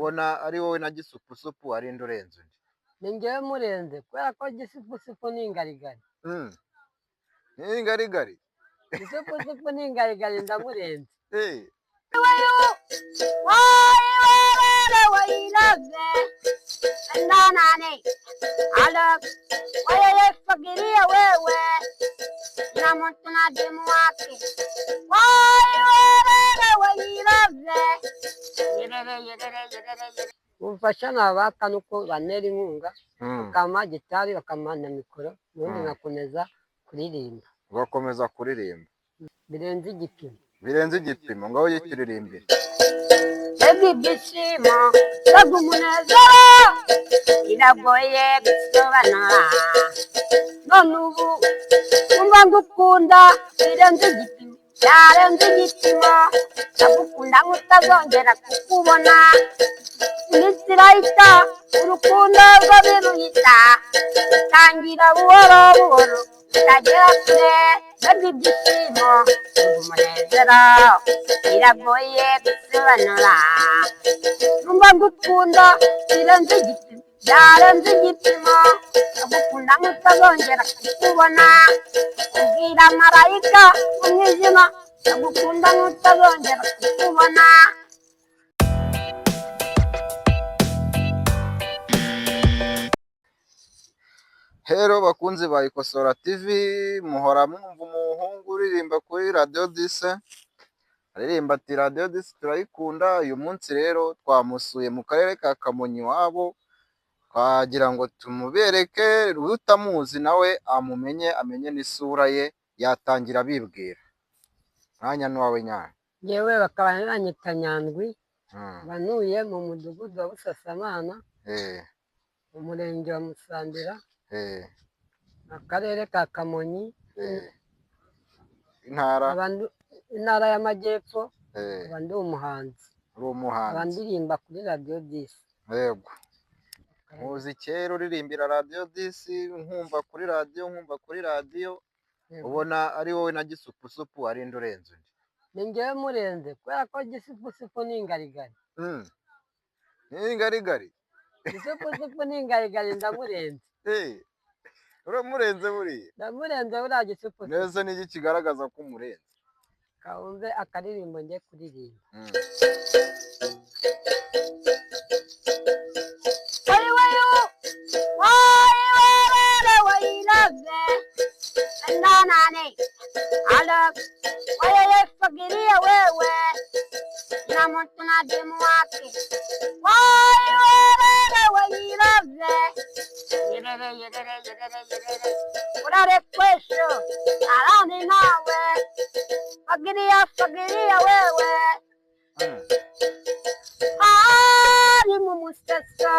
ubona ari wowe na gisupusupu arinde urenze undi? Ni njyewe murenze kubera ko gisupusupu ni ingarigari. Ni ingarigari? Gisupusupu ni ingarigari ndamurenze. Ubufasha nabaka nuko bantera inkunga bakampa gitari bakampa na mikoro ubundi ngakomeza kuririmba. Ugakomeza kuririmba Birenze igipimo. birenze igipimo, ngaho yituririmbire. Mbega ibyishimo mbega umunezero biragoye gusobanura, none ubu numva ngukunda birenze igipimo, byarenze igipimo, ndagukunda nk'utazongera kukubona, iminsi irahita urukundo rwo biruhita, bitangira buhoro buhoro bikagera kure. Mbega ibyishimo mbega umunezero biragoye gusobanura, numva ngukunda birenze igipimo, byarenze igipimo, ndagukunda nk'utazongera kukubona, ubwira marayika mu mwijima, ndagukunda nk'utazongera kukubona. Hero bakunzi ba Ikosora TV, muhora mwumva umuhungu uririmba kuri Radio 10, aririmba ati Radio 10 turayikunda. Uyu munsi rero twamusuye mu karere ka Kamonyi iwabo, twagira ngo tumubereke, utamuzi nawe amumenye, amenye n'isura ye, yatangira abibwira. Mwanya n'uwawe nyana. Yewe bakaba banyita Nyandwi, banuye mu mudugudu wa Busasamana, mu murenge wa Musambira, akarere ka Kamonyi, intara y'Amajyepfo. Aba ndi umuhanzi, aba ndirimba kuri Radio 10. Yego, muzi kera uririmbira Radio 10, nkumva kuri radio, ubona ari wowe na gisupusupu arinde urenze undi? Ni njyewe murenze kubera ko gisupusupu ni ingarigari. Ni ingarigari? Gisupusupu ni ingarigari ndamurenze. Uramurenze buriya? Ndamurenze buriya gisupusupu. Neza ni iki kigaragaza ko umurenze? Kawumve akaririmbo njye kuririmba. Fagiria wewe ari mu musasa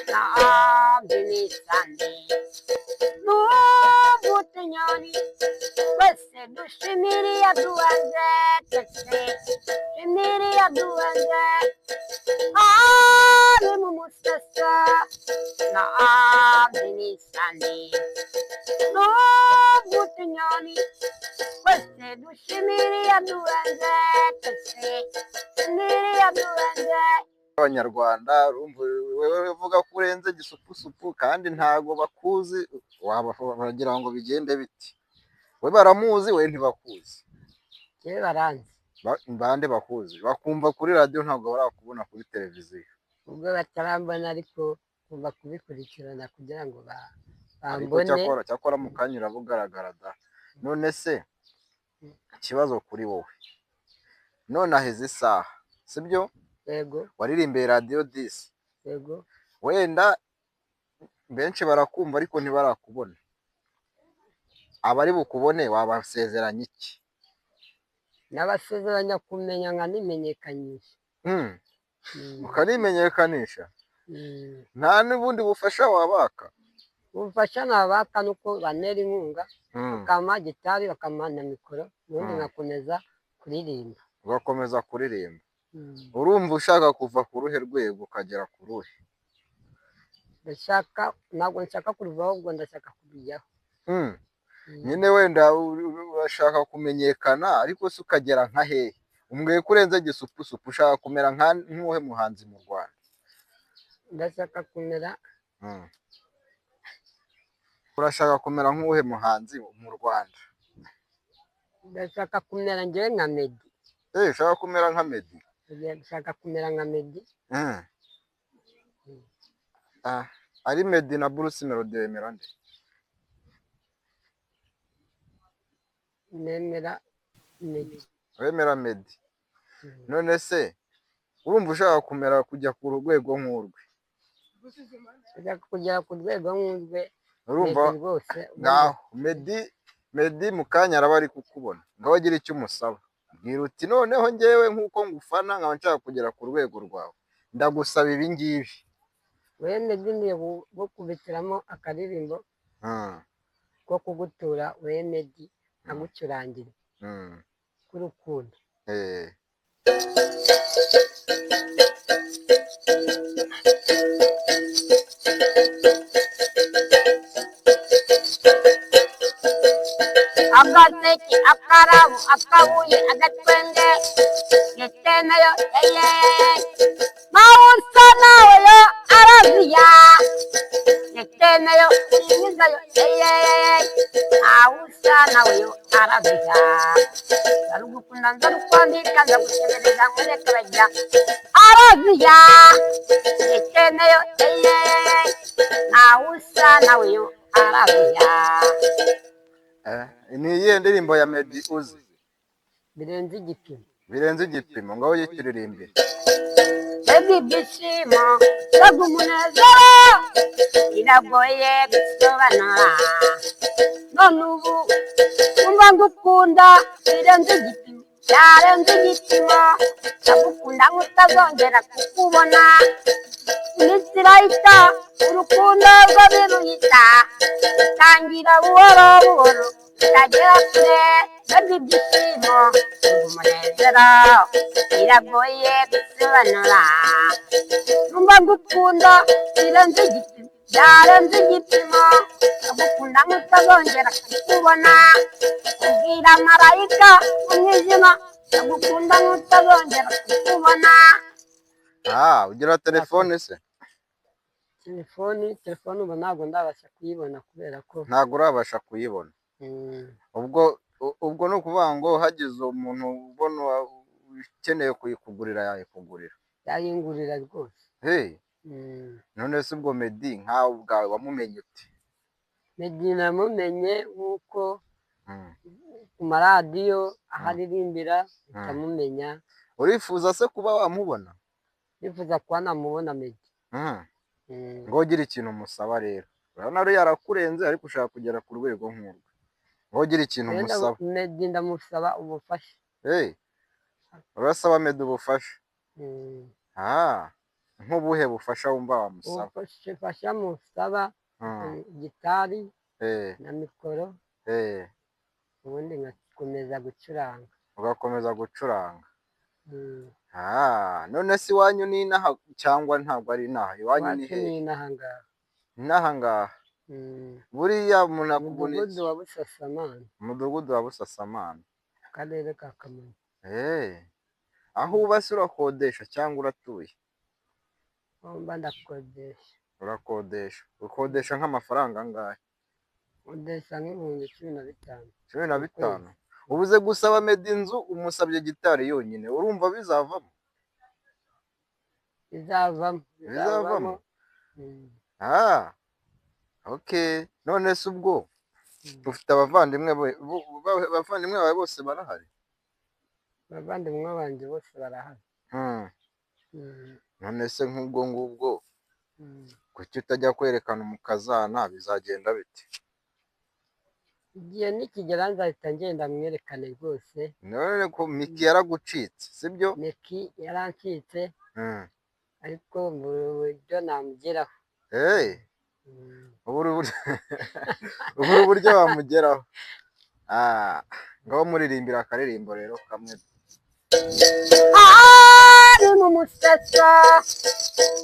na binisani n'ubuti nyoni wese dushimiriya duwanze tese shimiriya duwanze ari mu musasa na binisani n'ubuti nyoni wese dushimiriya duwanze tese shimiriya duwanze. Abanyarwanda wewe uvuga ko urenze gisupusupu kandi ntago bakuzi, wagira ngo bigende biti? We baramuzi, we ntibakuzi? Yewe baranzi. Bande bakuzi? Bakumva kuri radio, ntago barakubona kuri televiziyo? Ubwo batarambona ariko kumva kubikurikirana kugira ngo bambone. Cyakora mu kanya urabugaragara da. None se ikibazo kuri wowe, none aheze isaha, sibyo? Yego. Waririmbiye Radio 10. Yego. Wenda benshi barakumva ariko ntibarakubona. Abari bukubone wabasezeranya iki? Nabasezeranya kumenya nka nimenyekanisha. Ukanimenyekanisha? Nta n'ubundi bufasha wabaka? Ubufasha nabaka nuko bantera inkunga bakampa gitari bakampa na mikoro ubundi ngakomeza kuririmba. Ugakomeza kuririmba. Urumva ushaka kuva ku ruhe rwego ukagera ku ruhe? Ntabwo nshaka kuruvaho, ahubwo ndashaka kubijyaho. Nyine wenda urashaka kumenyekana ariko se ukagera nka hehe? umbwiye ko urenze gisupusupu, ushaka kumera nk'uwuhe muhanzi mu Rwanda? ndashaka kumera urashaka kumera nk'uwuhe muhanzi mu Rwanda? ndashaka kumera njyewe nka Meddy. Ushaka kumera nka Meddy? ndashaka kumera nka Meddy. ari Meddy na Bruce Melody wemera nde? nemera Meddy. Wemera Meddy? none se urumva ushaka kumera kujya ku rwego nk'urwe? ndashaka kugera ku rwego nk'urwe. urumva rwose ngaho Meddy mu kanya araba ari kukubona, ngaho agira icyo umusaba, bwira uti noneho ngewe nk'uko ngufana nkaba nshaka kugera ku rwego rwawe, ndagusaba ibi ngibi. we Meddy niyo kubitiramo akaririmbo ko kugutura, we Meddy nkagucurangira k'urukundo. agaseke, akarabu, akabuye, agatwenge, yetemeyo mawusa nawe yo araziya, yetemeyo inyizayo mawusa nawe yo araziya, ndarugukunda ndarukwandika ndagusemereza nkureka bajya araziya, yetemeyo mawusa nawe yo araziya. ni iyihe ndirimbo ya Meddy uzi? birenze igipimo. birenze igipimo, ngaho yituririmbire. Meddy ibyishimo mbega umunezero biragoye gusobanura, none ubu numva ngukunda birenze igipimo, byarenze igipimo, ndagukunda nk'utazongera kukubona, iminsi irahita urukundo rwo biruyita, bitangira buhoro buhoro bikagera kure. Meddy ibyishimo mbega umunezero biragoye gusobanura, numva ngukunda birenze igipimo, byarenze igipimo, ndagukunda nk'utazongera kukubona, ubwira marayika umwijima, ndagukunda nk'utazongera kukubona. ugira telefone se? telefone ubu ntabwo ndabasha kuyibona kubera ko ntabwo urabasha kuyibona. ubwo ni ukuvuga ngo hagize umuntu ubona ukeneye kuyikugurira yayikugurira? yayingurira rwose. none se ubwo Meddy nkawe ubwawe wamumenye ute? Meddy namumenye nk'uko ku maradiyo aho aririmbira ukamumenya. urifuza se kuba wamubona? nifuza kuba namubona Meddy. ngo ugire ikintu umusaba rero, urabona rero yarakurenze ariko ushaka kugera ku rwego nk'urwe, ngo ugire ikintu umusaba. Meddy ndamusaba ubufasha. urasaba Meddy ubufasha? nk'ubuhe bufasha wumva wamusaba? ubufasha musaba gitari na mikoro, ubundi ngakomeza gucuranga. ugakomeza gucuranga. none se iwanyu ni inaha cyangwa ntabwo ari inaha? iwanyu ni hehe? ni inaha ngaha. inaha ngaha? buriya umuntu akubona iki? umudugudu wa Busasamana. umudugudu wa Busasamana, akarere ka Kamonyi. aho uba se urakodesha cyangwa uratuye? mba ndakodesha. urakodesha? ukodesha nk'amafaranga angahe? ukodesha nk'ibihumbi 15. 15? ubuze gusaba Meddy inzu umusabye gitari yonyine, urumva bizavamo? bizavamo. none se ubwo ufite abavandimwe bawe bose barahari? abavandimwe banjye bose barahari. none se nk'ubwo ngubwo kuki utajya kwerekana umukazana, bizagenda bite? igihe nikigera nzahita ngenda mwerekane rwose. none ko Miki yaragucitse sibyo? Miki yarancitse ariko buri buryo namugeraho. ubura uburyo wamugeraho. ngaho muririmbira akaririmbo rero kamwe. ari mu museso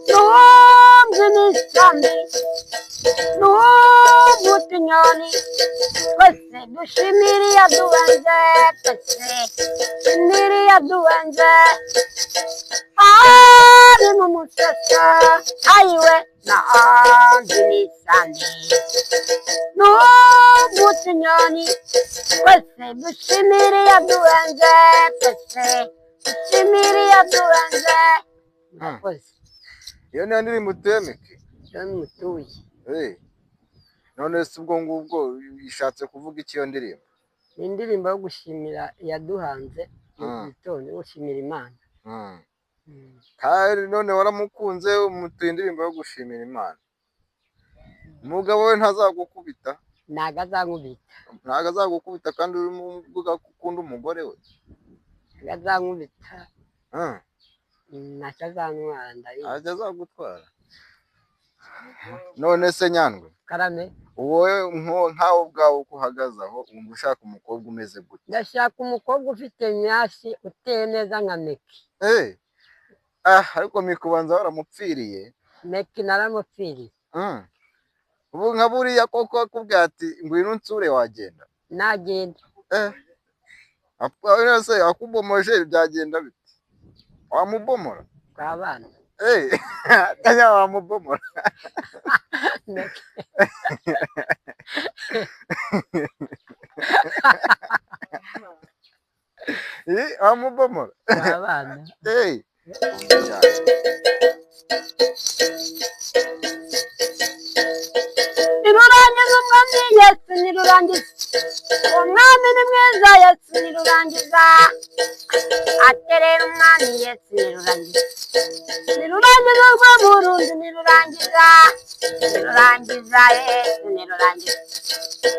numva imisambi numva utunyoni twese dushimira iyaduhanze twese dushimira iyaduhanze ari mu museso ayiwe numva imisambi numva utunyoni twese dushimira iyaduhanze twese dushimira iyaduhanze. Murakoze. Iyo niyo ndirimbo utuye Miki? Iyo mutuye. None se ubwo ngubwo ishatse kuvuga iki iyo ndirimbo? Ni indirimbo yo gushimira iyaduhanze mu gitondo, gushimira Imana. Kandi none waramukunze umutuye indirimbo yo gushimira Imana. Umugabo we ntazagukubita? Ntago azankubita. Ntago azagukubita kandi urimo uvuga ko ukunda umugore we? Ntago azankubita. Ntacyo azantwara ndabizi. Ntacyo azagutwara? None se Nyandwi? Karame. Wowe nkawe ubwawe uko uhagaze aho wumva ushaka umukobwa umeze gute? Ndashaka umukobwa ufite myasi uteye neza nka Meki. Ariko Miki ubanza waramupfiriye? Meki naramupfiriye. Ubu nka buriya koko akubwira ati ngwino unsure wagenda? Nagenda. Se akubomoje byagenda bite? Wamubomora? Twabana. Kanya wamubomora? Wamubomora? Twabana. Nirurangiza umwami Yesu nirurangiza, umwami ni mwiza Yesu nirurangiza, aterera umwami Yesu nirurangiza, nirurangiza rwa Burundi nirurangiza, nirurangiza Yesu nirurangiza,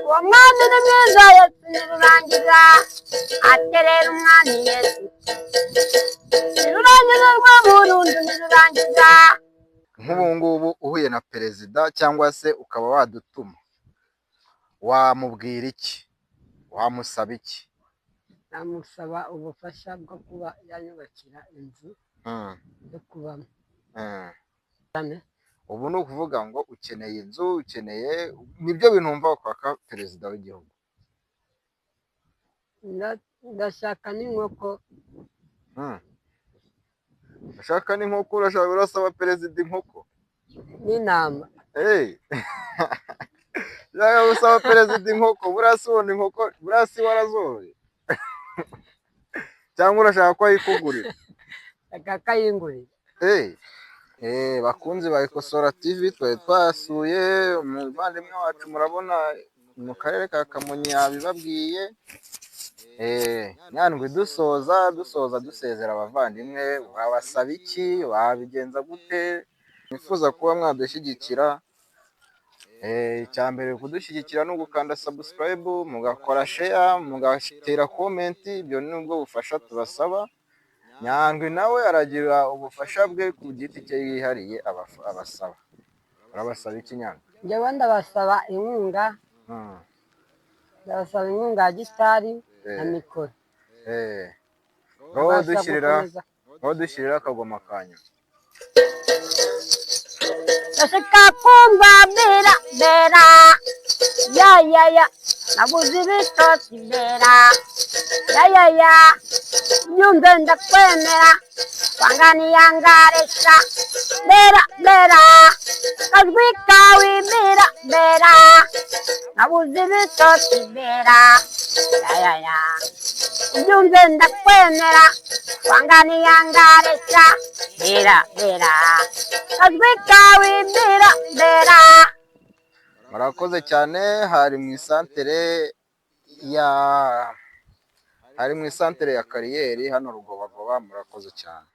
uwo mwami ni mwiza Yesu nirurangiza, aterera umwami Yesu, nirurangiza rwa Burundi nirurangiza. Nk'ubu ngubu uhuye na perezida cyangwa se ukaba wadutuma, wamubwira iki? Wamusaba iki? Namusaba ubufasha bwo kuba yanyubakira inzu yo kubamo. Ubu ni ukuvuga ngo ukeneye inzu, ukeneye nibyo bintu wumva wakwaka perezida w'igihugu? Ndashaka n'inkoko. Urashaka n'inkoko? Urasaba perezida inkoko n'intama? Usaba perezida inkoko? Buriya si ubona inkoko, buriya si warazoroye? Cyangwa urashaka ko ayikugurira? Akayingurira. Bakunzi ba Ikosora TV, twari twasuye umuvandimwe wacu, murabona mu karere ka Kamonyi yabibabwiye. Nyandwi dusoza dusezera abavandimwe, wabasaba iki? Wabigenza gute? Nifuza kuba mwadushyigikira. Icya mbere kudushyigikira ni ugukanda subscribe, mugakora share, mugatera comment. Ibyo ni ubwo bufasha tubasaba. Nyandwi nawe aragira ubufasha bwe ku giti cye yihariye abasaba. Urabasaba iki Nyandwi? Njyewe ndabasaba inkunga. Ndabasaba inkunga ya gitari na mikoro. Wowe dushyirira akagoma kanyu. Ndashaka kumva bera bera, ya nabuze ibitoki bera, ya nyumve ndakwemera, wanga niyangaresha bera bera, kajwi kawe bera bera, nabuze ibitoki bera, ya nyumve ndakwemera, wanga niyangaresha bera bera, kajwi kawe bera bera. Murakoze cyane. Hari mu isantere ya Kariyeri hano Rugobagoba. Murakoze cyane.